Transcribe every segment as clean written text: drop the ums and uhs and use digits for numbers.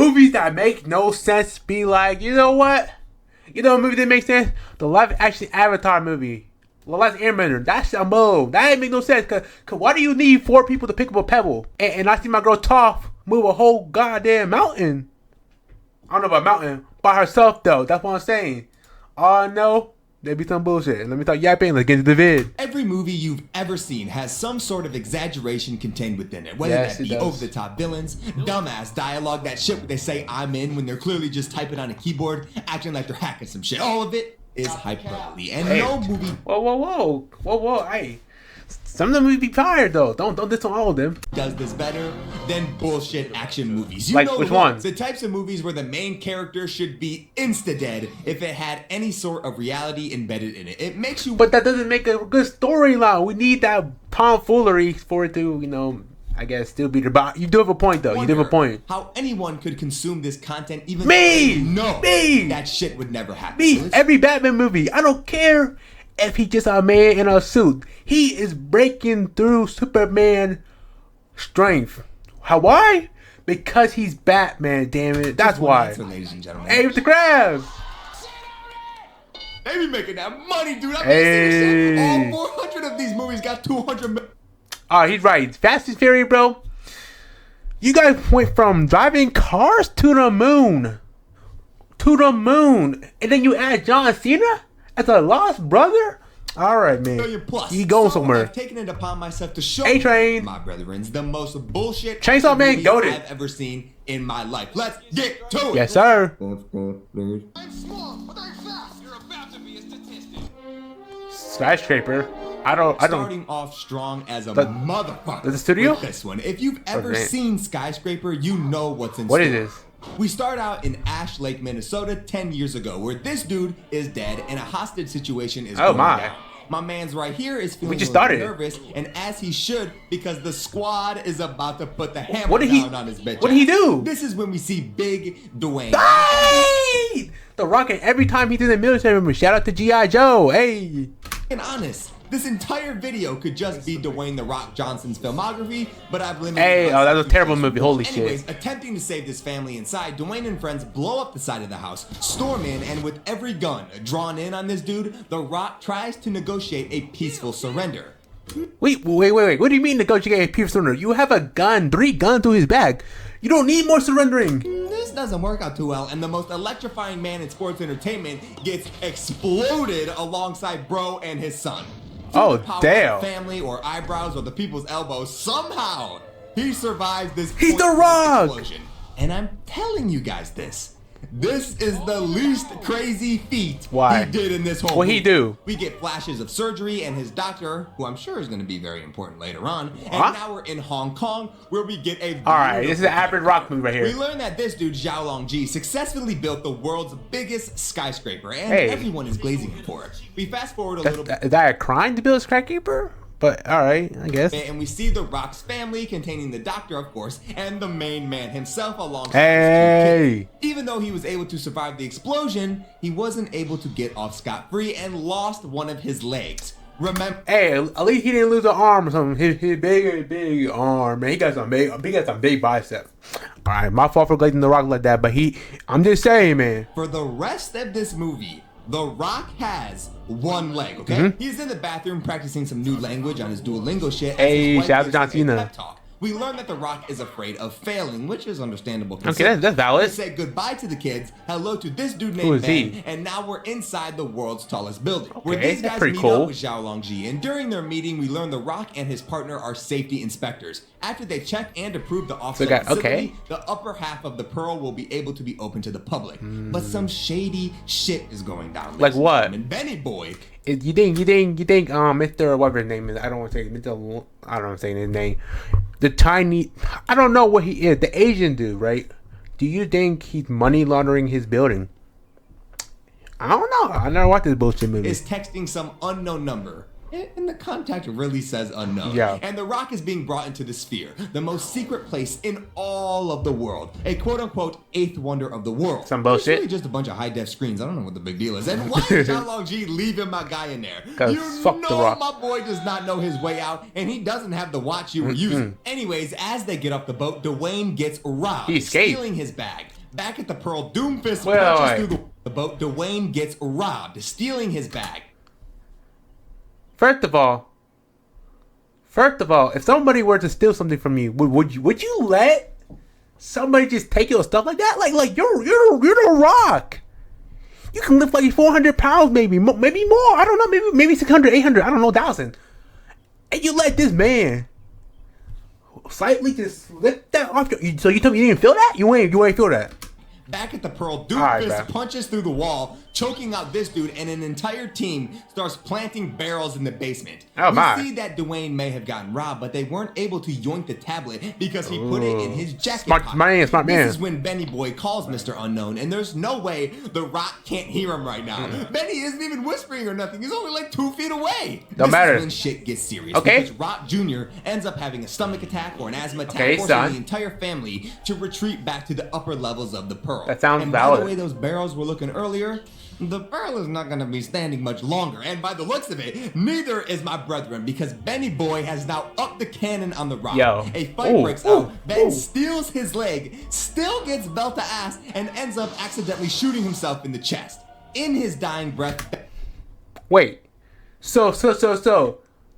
movies that make no sense be like, you know what? You know a movie that makes sense? The live action Avatar movie. The Last Airbender. That's a move. That ain't make no sense. Cause why do you need 4 people to pick up a pebble? And I see my girl Toph move a whole goddamn mountain. I don't know about mountain. By herself though. That's what I'm saying. Oh no. There be some bullshit. Let me start yapping. Let's get into the vid. Every movie you've ever seen has some sort of exaggeration contained within it. Whether that be over-the-top villains, dumbass dialogue, that shit where they say I'm in when they're clearly just typing on a keyboard, acting like they're hacking some shit. All of it is hyperbole. And no movie... Whoa. Hey. Some of them would be fired though. Don't diss on all of them. Does this better than bullshit action movies. You like know which ones? The types of movies where the main character should be insta-dead if it had any sort of reality embedded in it. It makes you... But that doesn't make a good storyline. We need that tomfoolery for it to, you know, I guess still be there. But you do have a point though. You do have a point. How anyone could consume this content even me, though me, that shit would never happen. Me, so every Batman movie. I don't care if he just a man in a suit. He is breaking through Superman strength. How? Why? Because he's Batman, damn it. That's why. Answer, ladies and gentlemen. Hey, with the crab. They be making that money, dude. I've seen this shit. All 400 of these movies got 200. Oh, he's right. Fast and Furious, bro. You guys went from driving cars to the moon. To the moon. And then you add John Cena as a lost brother? All right, man. Plus, you going somewhere. I've taken it upon myself to show A-Train, my brethren, the most bullshit Chainsaw Man goated I've ever seen in my life. Let's get to it. Yes, sir. I'm small, but I'm fast. You're about to be a statistic. Skyscraper. I don't. Starting off strong as a motherfucker. The studio? With this one. If you've ever seen Skyscraper, you know what's in store. What is this? We start out in Ash Lake, Minnesota 10 years ago, where this dude is dead and a hostage situation is going down. My man's right here is feeling nervous, and as he should, because the squad is about to put the hammer down on his bitch. What did he do? This is when we see Big Dwayne. Hey! The Rocket, every time he's in the military room, shout out to G.I. Joe. Hey! And honest, this entire video could just be Dwayne The Rock Johnson's filmography, but I've limited... Hey, oh, that was a terrible movie. Holy Anyways, shit. Attempting to save this family inside, Dwayne and friends blow up the side of the house, storm in, and with every gun drawn in on this dude, The Rock tries to negotiate a peaceful surrender. Wait. What do you mean negotiate a peaceful surrender? You have a gun, 3 guns to his back. You don't need more surrendering. This doesn't work out too well, and the most electrifying man in sports entertainment gets exploded alongside Bro and his son. Oh, damn. Family or eyebrows or the people's elbows, somehow he survives this. He's The Rock! Explosion. And I'm telling you guys this. This is the least crazy feat he did in this whole movie. What'd he do? We get flashes of surgery and his doctor, who I'm sure is going to be very important later on. And now we're in Hong Kong, where we get a... Alright, this is an average Rock movie right here. We learn that this dude, Zhao Longji, successfully built the world's biggest skyscraper, and everyone is glazing for it. We fast forward a little bit. Is that a crime to build a skyscraper? But alright, I guess. And we see the Rock's family, containing the doctor, of course, and the main man himself alongside his 2 kids. Even though he was able to survive the explosion, he wasn't able to get off scot-free and lost one of his legs. Remember? Hey, at least he didn't lose an arm or something. His big arm, man. He got some big biceps. All right, my fault for glazing The Rock like that, but I'm just saying, man. For the rest of this movie, The Rock has 1 leg, okay? He's in the bathroom practicing some new language on his Duolingo shit. Hey, shout out to John Cena. We learn that The Rock is afraid of failing, which is understandable. Okay, that's valid. We say goodbye to the kids, hello to this dude named Ben, and now we're inside the world's tallest building. Where these guys meet up with Zhao Longji, and during their meeting, we learn The Rock and his partner are safety inspectors. After they check and approve the offset facility, the upper half of the Pearl will be able to be open to the public. But some shady shit is going down. Like what? And Benny Boy. You think Mr. whatever his name is, I don't want to say Mr. I don't want to say his name. The tiny, I don't know what he is. The Asian dude, right? Do you think he's money laundering his building? I don't know. I never watched this bullshit movie. Is texting some unknown number. And the contact really says unknown. Yeah. And The Rock is being brought into the Sphere, the most secret place in all of the world. A quote-unquote 8th wonder of the world. Some bullshit. It's really just a bunch of high-def screens. I don't know what the big deal is. And why is Zhao Longji leaving my guy in there? You fuck know The Rock. My boy does not know his way out, and he doesn't have the watch you were using. Anyways, as they get off the boat, Dwayne gets robbed, stealing his bag. Back at the Pearl, Doomfist punches through the boat. Dwayne gets robbed, stealing his bag. First of all, if somebody were to steal something from you, would you let somebody just take your stuff like that? Like you're the Rock. You can lift like 400 pounds, maybe more. I don't know, maybe 600, 800. I don't know, 1,000. And you let this man slightly just lift that off. So you tell me you didn't feel that? You ain't feel that. Back at the Pearl, Doomfist punches through the wall, choking out this dude, and an entire team starts planting barrels in the basement. We see that Dwayne may have gotten robbed, but they weren't able to yoink the tablet because he put it in his jacket pocket. Smart man. This is when Benny Boy calls Mr. Unknown, and there's no way The Rock can't hear him right now. Benny isn't even whispering or nothing. He's only like 2 feet away. Don't matter. This is when shit gets serious. Because Rock Jr. ends up having a stomach attack or an asthma attack, forcing the entire family to retreat back to the upper levels of the Pearl. That sounds and valid. By the way those barrels were looking earlier, the Pearl is not going to be standing much longer. And by the looks of it, neither is my brethren, because Benny Boy has now upped the cannon on the Rock. A fight breaks out. Ben steals his leg, still gets belt to ass, and ends up accidentally shooting himself in the chest. In his dying breath. Wait. So,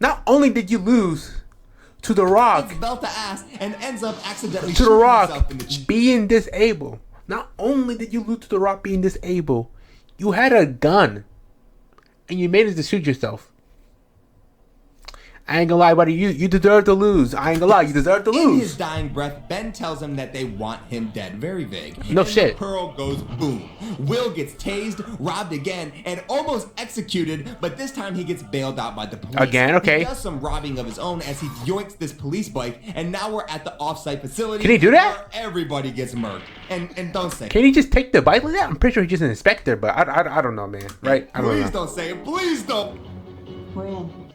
not only did you lose to The Rock, belt to ass, and ends up accidentally to The shooting Rock himself in the chest. being disabled. Not only did you lose to The Rock being disabled, you had a gun, and you made it to shoot yourself. I ain't gonna lie, buddy. You deserve to lose. I ain't gonna lie. You deserve to lose. In his dying breath, Ben tells him that they want him dead. Very vague. No shit. The Pearl goes boom. Will gets tased, robbed again, and almost executed, but this time he gets bailed out by the police. Again, okay. He does some robbing of his own as he yoinks this police bike, and now we're at the off-site facility. Can he do that? Where everybody gets murked. And don't say. Can he just take the bike like that? I'm pretty sure he's just an inspector, but I don't know, man. Right? I don't know. Please don't say it. Please don't. We're in.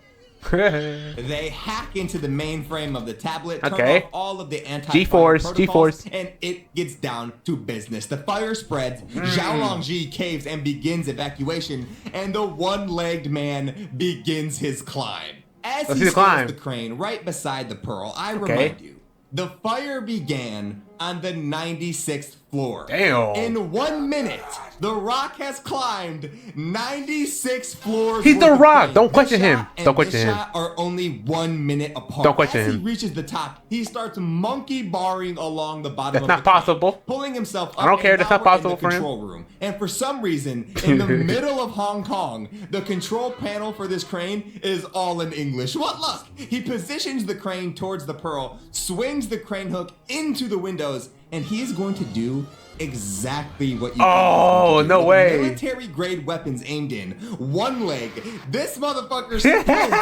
They hack into the mainframe of the tablet, turn off all of the G-Force, and it gets down to business. The fire spreads, Xiaolongji caves and begins evacuation, and the one-legged man begins his climb. As he scales the crane right beside the Pearl, I remind you, the fire began on the 96th floor. Damn. In 1 minute, The Rock has climbed 96 floors. He's The Rock. Don't question him. Don't question him. Are only 1 minute apart. Don't question him. As he reaches the top, he starts monkey barring along the bottom. That's not possible. Pulling himself up. I don't care. That's not possible for him. Control room. And for some reason, in the middle of Hong Kong, the control panel for this crane is all in English. What luck! He positions the crane towards the Pearl, swings the crane hook into the windows, and he's going to do exactly what you no way. Military grade weapons aimed in. One leg. This motherfucker sprints and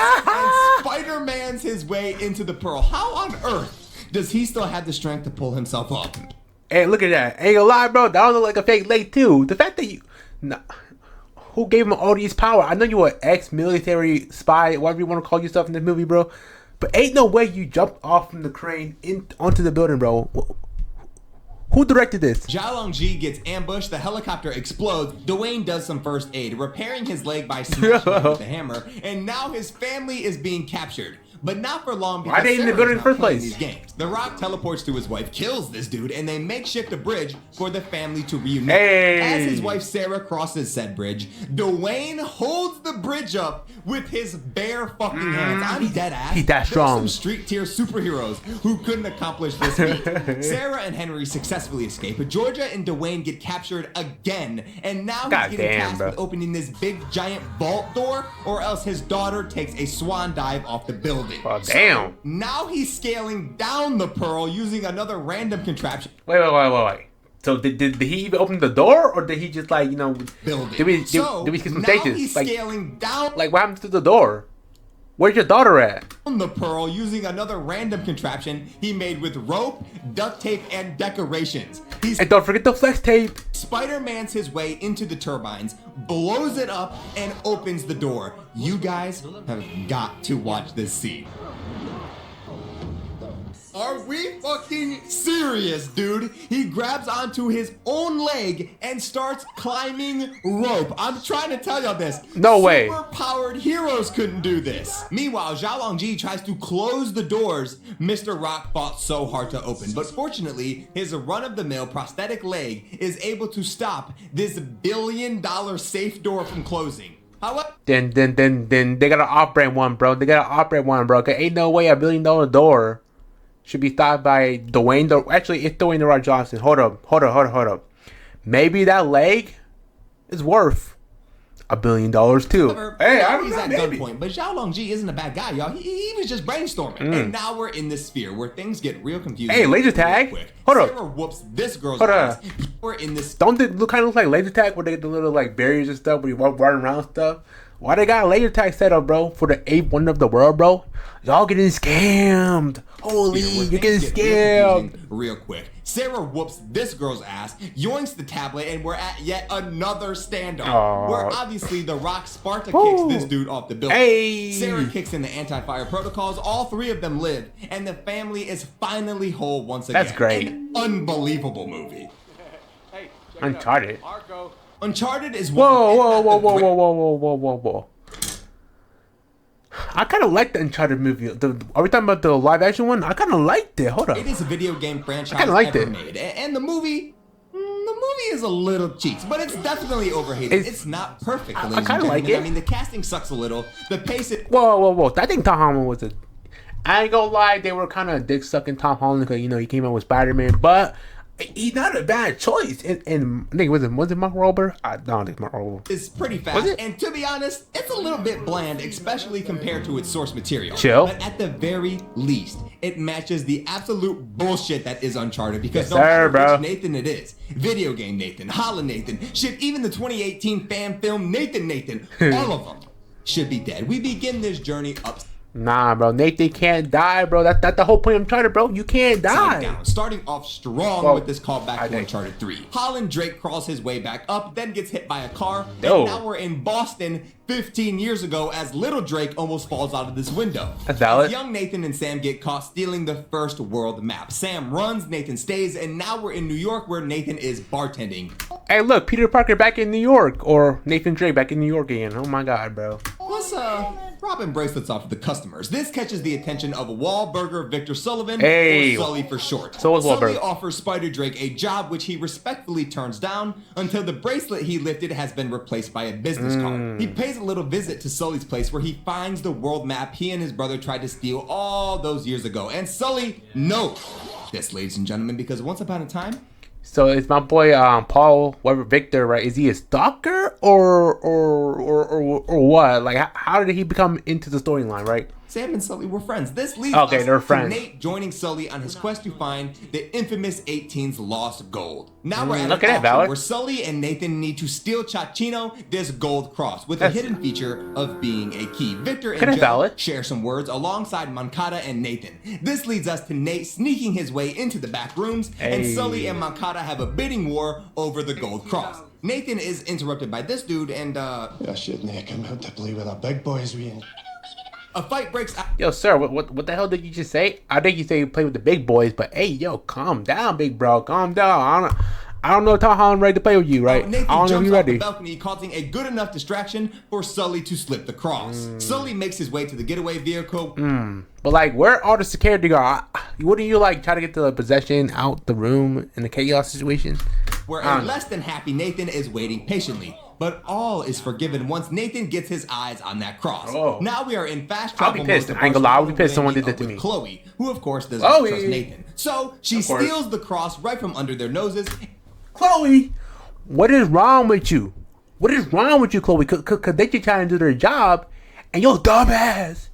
Spider-Man's his way into the Pearl. How on earth does he still have the strength to pull himself up? Hey, look at that. Ain't gonna lie, bro. That don't look like a fake leg too. The fact that you who gave him all these power? I know you were ex-military spy, whatever you want to call yourself in this movie, bro. But ain't no way you jumped off from the crane onto the building, bro. Who directed this? Xiaolongji gets ambushed, the helicopter explodes, Dwayne does some first aid, repairing his leg by smashing it with the hammer, and now his family is being captured. But not for long, because why they in the building in the first place? These games. The Rock teleports to his wife, kills this dude, and they makeshift a bridge for the family to reunite. As his wife Sarah crosses said bridge, Dwayne holds the bridge up with his bare fucking hands. I'm dead ass. He's that strong. There's some street tier superheroes who couldn't accomplish this feat. Sarah and Henry successfully escape, but Georgia and Dwayne get captured again, and now he's getting tasked with opening this big giant vault door, or else his daughter takes a swan dive off the building. Oh, damn. So now he's scaling down the Pearl using another random contraption. Wait. So did he even open the door, or did he just like, build it? Did we skip some stages? Now he's scaling down. Like, what happened to the door? Where's your daughter at? The Pearl using another random contraption he made with rope, duct tape, and decorations. And don't forget the flex tape. Spider-Man's his way into the turbines, blows it up, and opens the door. You guys have got to watch this scene. Are we fucking serious, dude? He grabs onto his own leg and starts climbing rope. I'm trying to tell y'all this. No way. Super-powered heroes couldn't do this. Meanwhile, Zhao Longji tries to close the doors Mr. Rock fought so hard to open. But fortunately, his run-of-the-mill prosthetic leg is able to stop this billion-dollar safe door from closing. However, then they gotta operate one, bro. They gotta operate one, bro. Cause ain't no way $1 billion door should be stopped by actually, it's Dwayne The Rock Johnson. Hold up. Maybe that leg is worth $1 billion too. Hey, he's at gunpoint, but Zhao Longji isn't a bad guy, y'all. He was just brainstorming. And now we're in this sphere where things get real confusing. Hey, laser tag. Hold up. Sarah whoops this girl's ass. We're in this. Don't they kind of look like laser tag where they get the little like barriers and stuff where you walk running around and stuff? Why they got a laser tag set up, bro, for the 8th wonder of the world, bro? Y'all getting scammed. Holy, you're getting scammed. Real quick. Sarah whoops this girl's ass, yoinks the tablet, and we're at yet another standoff. Where obviously The Rock Sparta kicks this dude off the building. Hey. Sarah kicks in the anti-fire protocols. All 3 of them live, and the family is finally whole once again. That's great. An unbelievable movie. Hey, Uncharted. Marco. Uncharted is one. Whoa. I kind of liked the Uncharted movie. Are we talking about the live action one? I kind of liked it. Hold up. It is a video game franchise ever made. And the movie is a little cheap, but it's definitely overhated. It's not perfect, ladies and gentlemen. Like it. I mean, the casting sucks a little. The pace... Whoa. I think Tom Holland was I ain't gonna lie, they were kind of dick-sucking Tom Holland because, he came out with Spider-Man, but... He's not a bad choice. And I think was it Mark Wahlberg? I don't think Mark Wahlberg. It's pretty fast. And to be honest, it's a little bit bland, especially compared to its source material. Chill. But at the very least, it matches the absolute bullshit that is Uncharted. Because no matter which Nathan it is. Video game Nathan, Holland Nathan, shit, even the 2018 fan film Nathan, all of them should be dead. We begin this journey up. Nah, bro. Nathan can't die, bro. That's the whole point of Uncharted, bro. You can't die. Down, starting off strong with this callback to Uncharted 3. Holland Drake crawls his way back up, then gets hit by a car. And now we're in Boston 15 years ago as little Drake almost falls out of this window. That's valid. Young Nathan and Sam get caught stealing the first world map. Sam runs, Nathan stays, and now we're in New York where Nathan is bartending. Hey, look, Peter Parker back in New York, or Nathan Drake back in New York again. Oh my God, bro. Let's robbing bracelets off of the customers. This catches the attention of Wahlburger Victor Sullivan, or Sully for short. So Sully offers Spider Drake a job which he respectfully turns down until the bracelet he lifted has been replaced by a business card. He pays a little visit to Sully's place where he finds the world map he and his brother tried to steal all those years ago. And Sully knows this, ladies and gentlemen, because once upon a time, so it's my boy Paul Victor, right? Is he a stalker or what? Like, how did he become into the storyline, right? Sam and Sully were friends. This leads us to Nate joining Sully on his quest to find the infamous 18's lost gold. Now we're at an auction where Sully and Nathan need to steal Chachino this gold cross with a hidden feature of being a key. Victor and Joe share some words alongside Moncada and Nathan. This leads us to Nate sneaking his way into the back rooms, and Sully and Moncada have a bidding war over the gold cross. Nathan is interrupted by this dude and Yeah, shit, Nick, I'm out to play with the big boys. A fight breaks out. Yo, sir, what the hell did you just say? I think you say you play with the big boys, but hey, yo, calm down, big bro. Calm down. I don't know if Tom Holland ready to play with you, right? Nathan I don't know if you're ready. The balcony, causing a good enough distraction for Sully to slip the cross. Sully makes his way to the getaway vehicle. But like, where all the security guard? Wouldn't you like try to get the possession out the room in the chaos situation? Where a less than happy Nathan is waiting patiently. But all is forgiven once Nathan gets his eyes on that cross. Now we are in fast travel. I'll be pissed. I ain't gonna lie. I'll be pissed someone did that to me. Chloe, who of course doesn't trust Nathan. So she steals the cross right from under their noses. Chloe, what is wrong with you? What is wrong with you, Chloe? Cause they just trying to do their job, and your dumbass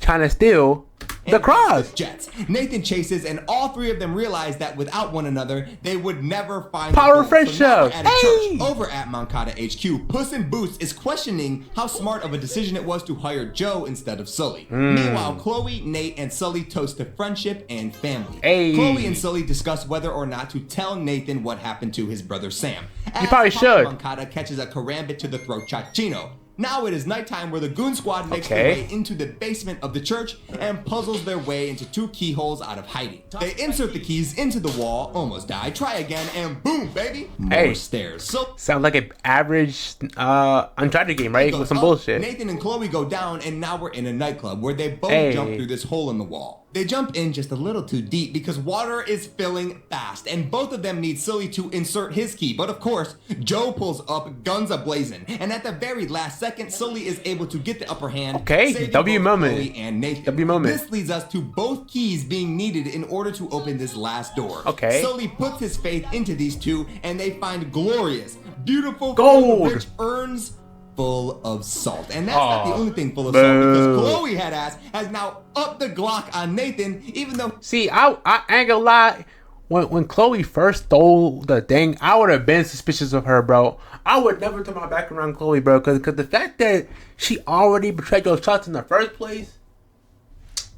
trying to steal the cross. Jets. Nathan chases, and all 3 of them realize that without one another, they would never find power of friendship. So at a church over at Moncada HQ, Puss in Boots is questioning how smart of a decision it was to hire Joe instead of Sully. Meanwhile, Chloe, Nate, and Sully toast to friendship and family. Chloe and Sully discuss whether or not to tell Nathan what happened to his brother Sam. You probably should. Moncada catches a karambit to the throat Chachino. Now it is nighttime where the goon squad makes their way into the basement of the church and puzzles their way into 2 keyholes out of hiding. They insert the keys into the wall, almost die, try again, and boom, baby, more stairs. So sounds like an average Uncharted game, right? With some bullshit. Nathan and Chloe go down, and now we're in a nightclub where they both jump through this hole in the wall. They jump in just a little too deep because water is filling fast, and both of them need Sully to insert his key. But of course, Joe pulls up, guns a-blazing, and at the very last second, Sully is able to get the upper hand. Okay, W moment. Chloe and Nathan. W moment. This leads us to both keys being needed in order to open this last door. Okay. Sully puts his faith into these two, and they find glorious, beautiful, gold, rich urns full of salt. And that's not the only thing full of salt, because Chloe has now upped the Glock on Nathan, even though... See, I ain't gonna lie. When Chloe first stole the thing, I would have been suspicious of her, bro. I would never turn my back around Chloe, bro, because the fact that she already betrayed those shots in the first place,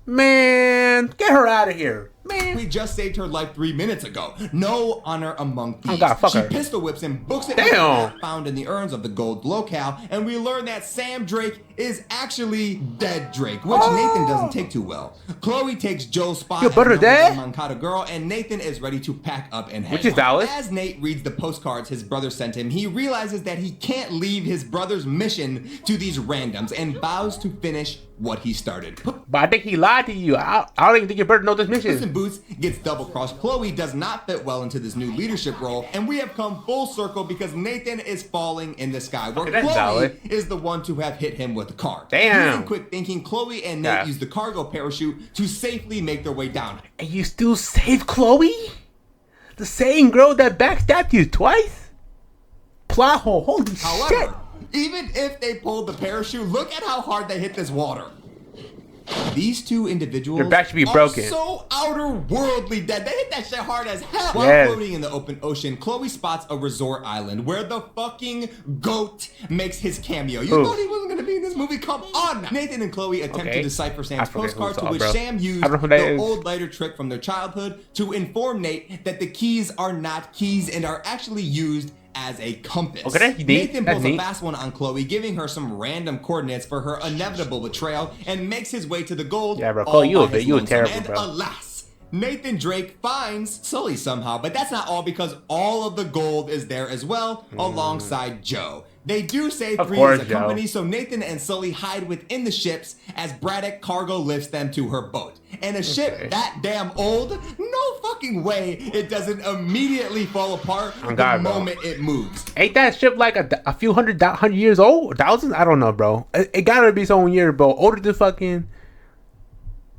man, get her out of here. Man. We just saved her life 3 minutes ago. No honor among thieves. Oh God, fuck she her. pistol whips and books it with the map found in the urns of the gold locale, and we learn that Sam Drake is actually dead Drake, which Nathan doesn't take too well. Chloe takes Joe's spot as the Mancada girl, and Nathan is ready to pack up and head Which is valid. As Nate reads the postcards his brother sent him, he realizes that he can't leave his brother's mission to these randoms and vows to finish what he started. But I think he lied to you. I don't even think your brother knows this mission. Puss in Boots gets double-crossed. Chloe does not fit well into this new leadership role, and we have come full circle because Nathan is falling in the sky, where Chloe is the one to have hit him with the car. Damn. Using quick thinking, Chloe and Nate use the cargo parachute to safely make their way down. And you still save Chloe? The same girl that backstabbed you twice? Plot hole, holy shit. Even if they pulled the parachute, look at how hard they hit this water. These two individuals Their back should be broken. Are so outer-worldly dead. They hit that shit hard as hell. While floating in the open ocean, Chloe spots a resort island where the fucking goat makes his cameo. You thought he wasn't going to be in this movie? Come on now. Nathan and Chloe attempt to decipher Sam's postcard, to which Sam used the old lighter trick from their childhood to inform Nate that the keys are not keys and are actually used as a compass. Nathan pulls a fast one on Chloe, giving her some random coordinates for her inevitable betrayal, and makes his way to the gold. Yeah, bro, Chloe, you were terrible, and bro. Alas, Nathan Drake finds Sully somehow, but that's not all, because all of the gold is there as well, alongside Joe. They do save 3 as a company, so Nathan and Sully hide within the ships as Braddock Cargo lifts them to her boat. And a ship that damn old, no fucking way it doesn't immediately fall apart the moment it moves. Ain't that ship like a few hundred years old? Thousands? I don't know, bro. It gotta be some year, bro. Older than fucking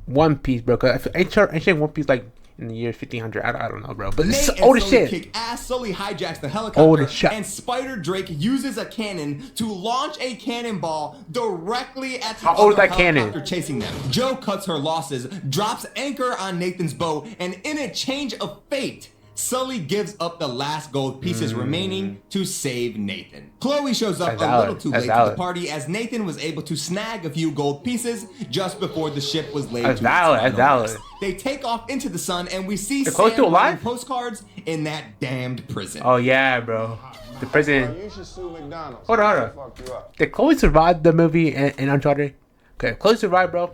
One Piece, bro. Cause ain't One Piece like in the year 1500? I don't know, bro. But it's old as shit. Kick ass. Sully hijacks the helicopter, and Spider Drake uses a cannon to launch a cannonball directly at the other helicopter chasing them. Joe cuts her losses, drops anchor on Nathan's boat, and in a change of fate, Sully gives up the last gold pieces remaining to save Nathan. Chloe shows up a little too late to the party, as Nathan was able to snag a few gold pieces just before the ship was laid to its final rest. They take off into the sun, and we see Sam writing postcards in that damned prison. Oh yeah, bro. The prison. You should sue McDonald's. Hold on. Did Chloe survive the movie in Uncharted? Okay, Chloe survived, bro.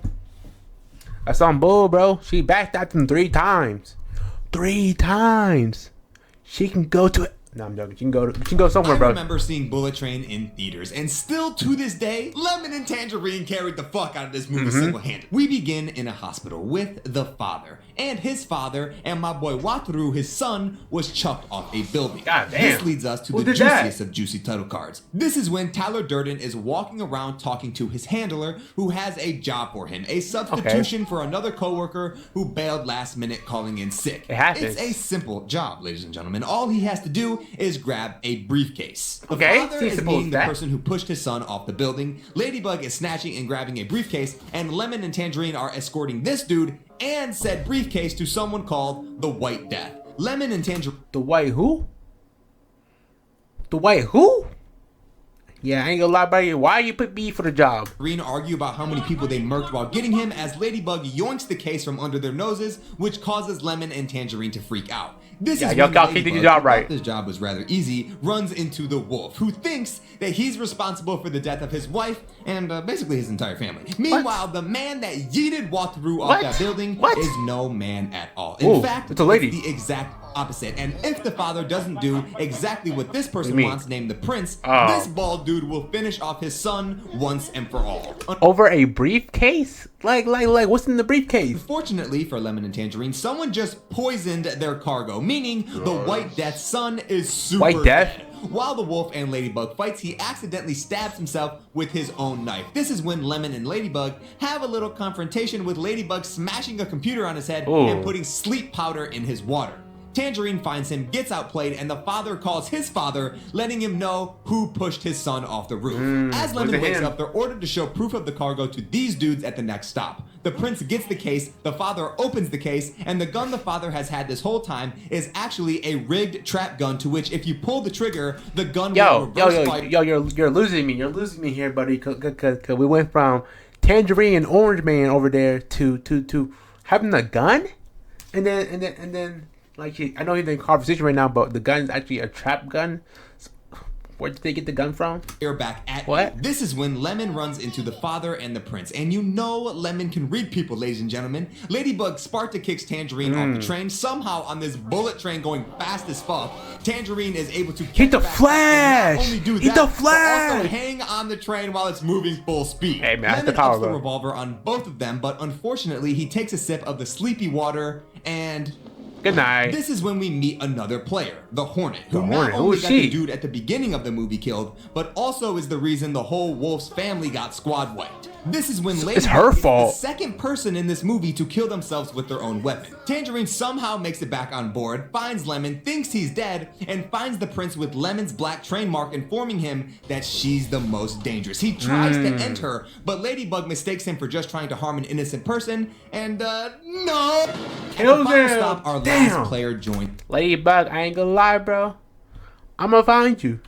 That's on bull, bro. She backstabbed him 3 times. 3 times. She can go to it. No, I'm joking. She can go somewhere, bro. I remember seeing Bullet Train in theaters, and still to this day, Lemon and Tangerine carried the fuck out of this movie single-handed. We begin in a hospital with the father, and his father, and my boy Wataru, his son, was chucked off a building. God damn. This leads us to the juiciest of juicy title cards. This is when Tyler Durden is walking around talking to his handler, who has a job for him, a substitution for another coworker who bailed last minute calling in sick. It happens. It's a simple job, ladies and gentlemen. All he has to do is grab a briefcase. The father is being the person who pushed his son off the building. Ladybug is snatching and grabbing a briefcase, and Lemon and Tangerine are escorting this dude and said briefcase to someone called the White Death. Lemon and Tangerine. The White who? The White who? Yeah, I ain't gonna lie about you. Why you put me for the job? Tangerine argue about how many people they murked while getting him as Ladybug yoinks the case from under their noses, which causes Lemon and Tangerine to freak out. This is y'all when keep doing your job right. This job was rather easy, runs into the wolf, who thinks that he's responsible for the death of his wife and basically his entire family. Meanwhile, the man that yeeted Wataru off that building is no man at all. In fact, it's a lady. the exact opposite. And if the father doesn't do exactly what this person wants, named the prince, this bald dude will finish off his son once and for all. Over a briefcase? Like, what's in the briefcase? Unfortunately for Lemon and Tangerine, someone just poisoned their cargo, meaning the White Death's son is super White Death? dead. While the wolf and Ladybug fights, he accidentally stabs himself with his own knife. This is when Lemon and Ladybug have a little confrontation, with Ladybug smashing a computer on his head and putting sleep powder in his water. Tangerine finds him, gets outplayed, and the father calls his father, letting him know who pushed his son off the roof. As Lemon wakes up, they're ordered to show proof of the cargo to these dudes at the next stop. The prince gets the case, the father opens the case, and the gun the father has had this whole time is actually a rigged trap gun, to which if you pull the trigger, the gun will reverse fire. You're losing me. You're losing me here, buddy, because we went from Tangerine and Orange Man over there to having a gun, and then like, I know he's in conversation right now, but the gun's actually a trap gun. So, where did they get the gun from? You're back at what? This is when Lemon runs into the father and the prince, and you know Lemon can read people, ladies and gentlemen. Ladybug Sparta kicks Tangerine off the train. Somehow, on this bullet train going fast as fuck, Tangerine is able to hit the flash. Not only do that, hit the flash. But also hang on the train while it's moving full speed. Hey man, Lemon that's the power, ups the bro. revolver on both of them, but unfortunately, he takes a sip of the sleepy water and. Good night. This is when we meet another player, the Hornet, The who Hornet. not only Who is got she? the dude at the beginning of the movie killed, but also is the reason the whole Wolf's family got squad wiped. This is when Ladybug her is fault. the second person in this movie to kill themselves with their own weapon. Tangerine somehow makes it back on board, finds Lemon, thinks he's dead, and finds the prince with Lemon's black train mark, informing him that she's the most dangerous. He tries to end her, but Ladybug mistakes him for just trying to harm an innocent person, and no! Kills At the final him. stop, our Damn. last player joined Ladybug, I ain't gonna lie, bro. I'm gonna find you.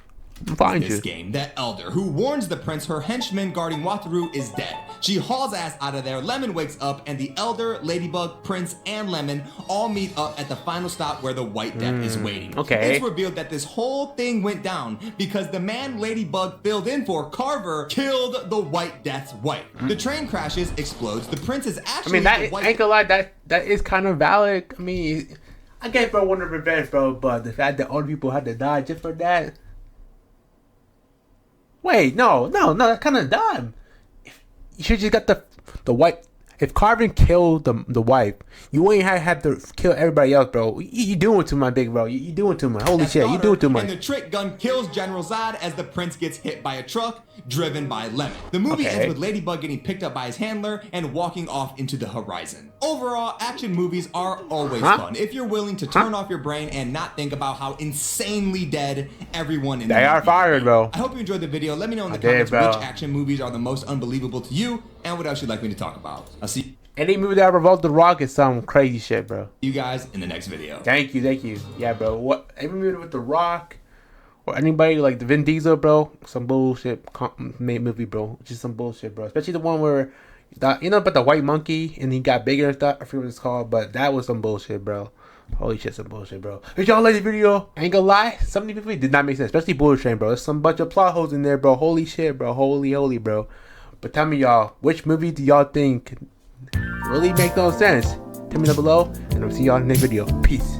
this game. The Elder, who warns the prince her henchman guarding Wataru is dead. She hauls ass out of there. Lemon wakes up, and the Elder, Ladybug, Prince, and Lemon all meet up at the final stop where the White Death is waiting. Okay. It's revealed that this whole thing went down because the man Ladybug filled in for, Carver, killed the White Death's wife. The train crashes, explodes. The prince is actually that the White ain't gonna lie. That is kind of valid. I mean, I guess bro wanted revenge, bro, but the fact that other people had to die just for that. Wait, no, that's kind of dumb. You should just got the white. If Carvin killed the wife, you ain't have to kill everybody else, bro. You doing too much, big bro. You doing too much. Holy shit, you doing too much. And the trick gun kills General Zod as the prince gets hit by a truck driven by Lemon. The movie ends with Ladybug getting picked up by his handler and walking off into the horizon. Overall, action movies are always fun if you're willing to turn off your brain and not think about how insanely dead everyone in the They are movie fired, is. bro. I hope you enjoyed the video. Let me know in the I did, comments bro. which action movies are the most unbelievable to you and what else you'd like me to talk about. I'll see Any movie that revolves the Rock is some crazy shit, bro. you guys in the next video. Thank you. Yeah, bro. What every movie with the Rock or anybody like the Vin Diesel, bro, some bullshit made movie, bro. Just some bullshit, bro. Especially the one where about the white monkey and he got bigger and stuff. I forget what it's called, but that was some bullshit, bro. Holy shit, some bullshit, bro. If y'all like the video, I ain't gonna lie, some of these movies did not make sense, especially Bullet Train, bro. There's some bunch of plot holes in there, bro. Holy shit, bro. Holy, bro. But tell me, y'all, which movie do y'all think really make no sense? Tell me down below, and I'll see y'all in the next video. Peace.